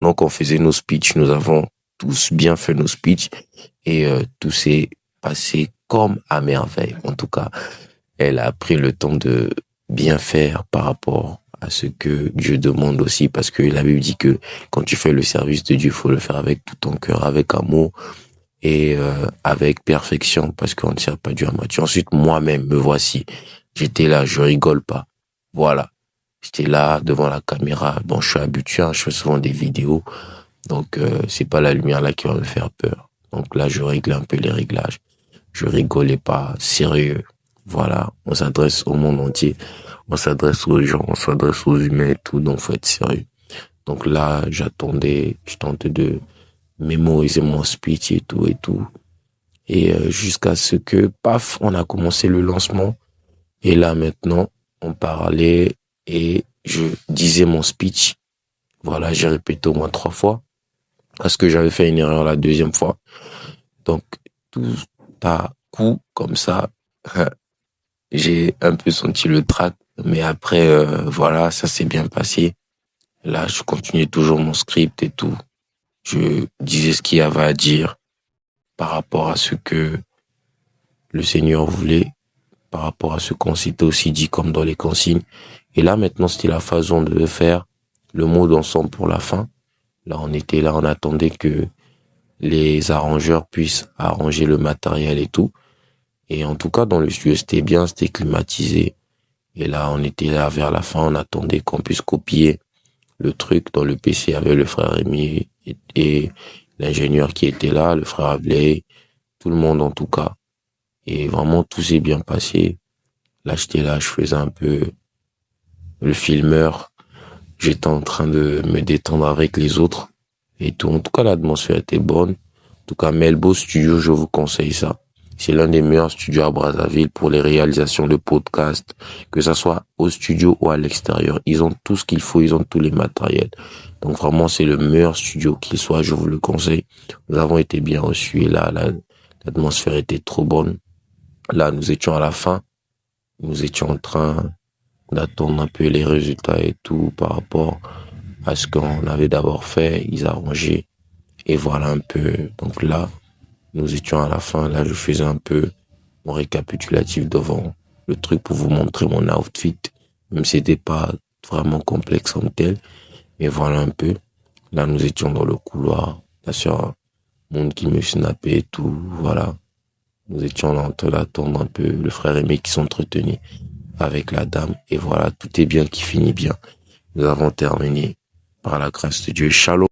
Donc, on faisait nos speeches, nous avons tous bien fait nos speeches et tout s'est passé comme à merveille. En tout cas, elle a pris le temps de bien faire par rapport à ce que Dieu demande aussi, parce que la Bible dit que quand tu fais le service de Dieu, il faut le faire avec tout ton cœur, avec amour et avec perfection, parce qu'on ne sert pas Dieu à moitié. Ensuite, moi-même, me voici. J'étais là, je rigole pas. Voilà. J'étais là devant la caméra. Bon, je suis habitué, hein, je fais souvent des vidéos. Donc, c'est pas la lumière là qui va me faire peur. Donc là, je réglais un peu les réglages. Je rigolais pas, sérieux. Voilà. On s'adresse au monde entier. On s'adresse aux gens, on s'adresse aux humains et tout. Donc, faut être sérieux. Donc là, je tentais de mémoriser mon speech et tout et tout. Et jusqu'à ce que, paf, on a commencé le lancement. Et là, maintenant, on parlait et je disais mon speech. Voilà, j'ai répété au moins 3 fois parce que j'avais fait une erreur la deuxième fois. Donc, tout à coup, comme ça, j'ai un peu senti le trac. Mais après, voilà, ça s'est bien passé. Là, je continuais toujours mon script et tout. Je disais ce qu'il y avait à dire par rapport à ce que le Seigneur voulait, par rapport à ce qu'on s'était aussi dit comme dans les consignes. Et là, maintenant, c'était la façon de faire le mot d'ensemble pour la fin. Là, on était là, on attendait que les arrangeurs puissent arranger le matériel et tout. Et en tout cas, dans le studio, c'était bien, c'était climatisé. Et là, on était là vers la fin, on attendait qu'on puisse copier le truc. Dans le PC, il y avait le frère Rémi et l'ingénieur qui était là, le frère Ablay, tout le monde en tout cas. Et vraiment, tout s'est bien passé. Là, j'étais là, je faisais un peu le filmeur. J'étais en train de me détendre avec les autres et tout. En tout cas, l'atmosphère était bonne. En tout cas, Melbo Studio, je vous conseille ça. C'est l'un des meilleurs studios à Brazzaville pour les réalisations de podcasts, que ça soit au studio ou à l'extérieur. Ils ont tout ce qu'il faut, ils ont tous les matériels. Donc vraiment, c'est le meilleur studio qu'il soit, je vous le conseille. Nous avons été bien reçus et là, l'atmosphère était trop bonne. Là, nous étions à la fin. Nous étions en train d'attendre un peu les résultats et tout par rapport à ce qu'on avait d'abord fait. Ils arrangeaient et voilà un peu. Donc là, nous étions à la fin. Là, je faisais un peu mon récapitulatif devant le truc pour vous montrer mon outfit. Même si c'était pas vraiment complexe comme tel. Mais voilà un peu. Là, nous étions dans le couloir. Là, sur monde qui me snappait et tout. Voilà. Nous étions là en train d'attendre un peu le frère Aimé qui s'entretenait avec la dame. Et voilà, tout est bien qui finit bien. Nous avons terminé par la grâce de Dieu. Shalom.